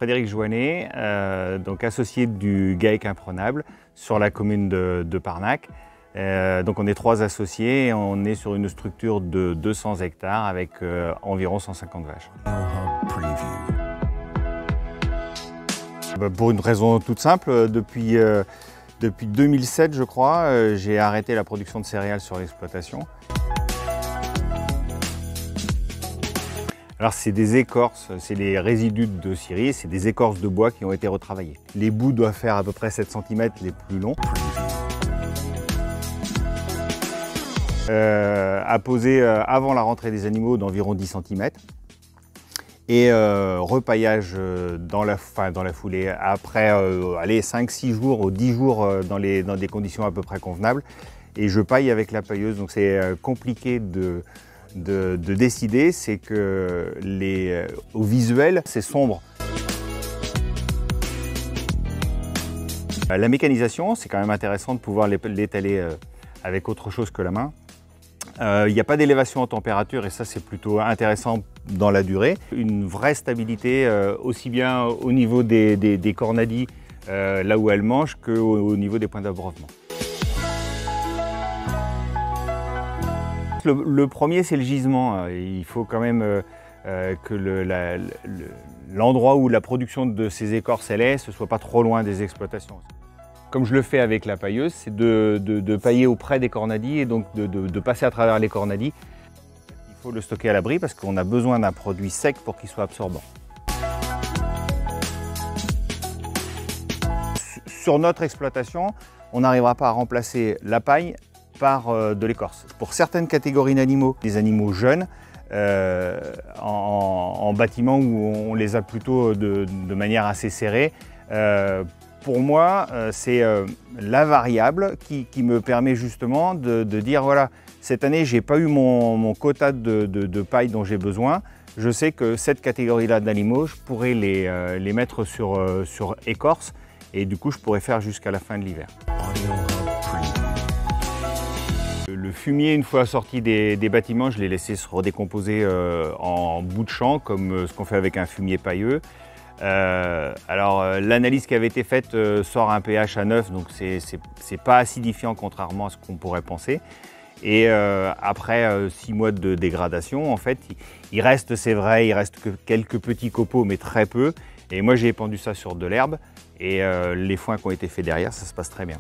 Frédéric Joannet, donc associé du GAEC Imprenable sur la commune de Parnac. Donc on est 3 associés et on est sur une structure de 200 hectares avec environ 150 vaches. Pour une raison toute simple, depuis 2007 je crois, j'ai arrêté la production de céréales sur l'exploitation. Alors c'est des écorces, c'est les résidus de scierie, c'est des écorces de bois qui ont été retravaillées. Les bouts doivent faire à peu près 7 cm les plus longs. À poser avant la rentrée des animaux d'environ 10 cm. Et repaillage dans la foulée après 5-6 jours ou 10 jours dans des conditions à peu près convenables. Et je paille avec la pailleuse, donc c'est compliqué de décider, c'est que au visuel, c'est sombre. La mécanisation, c'est quand même intéressant de pouvoir l'étaler avec autre chose que la main. Il n'y a pas d'élévation en température et ça c'est plutôt intéressant dans la durée. Une vraie stabilité aussi bien au niveau des cornadis, là où elles mangent, qu'au niveau des points d'abreuvement. Le premier, c'est le gisement. Il faut quand même que l'endroit où la production de ces écorces est, ce ne soit pas trop loin des exploitations. Comme je le fais avec la pailleuse, c'est de pailler auprès des cornadis et donc de passer à travers les cornadis. Il faut le stocker à l'abri parce qu'on a besoin d'un produit sec pour qu'il soit absorbant. Sur notre exploitation, on n'arrivera pas à remplacer la paille par de l'écorce. Pour certaines catégories d'animaux, des animaux jeunes, en bâtiment où on les a plutôt de manière assez serrée, pour moi, c'est la variable qui me permet justement de dire voilà, cette année, je n'ai pas eu mon quota de paille dont j'ai besoin. Je sais que cette catégorie-là d'animaux, je pourrais les mettre sur écorce et du coup, je pourrais faire jusqu'à la fin de l'hiver. Le fumier, une fois sorti des bâtiments, je l'ai laissé se redécomposer en bout de champ, comme ce qu'on fait avec un fumier pailleux. L'analyse qui avait été faite sort un pH à 9, donc c'est pas acidifiant contrairement à ce qu'on pourrait penser. Et après 6 mois de dégradation, en fait, il reste, c'est vrai, il reste que quelques petits copeaux, mais très peu. Et moi, j'ai épandu ça sur de l'herbe et les foins qui ont été faits derrière, ça se passe très bien.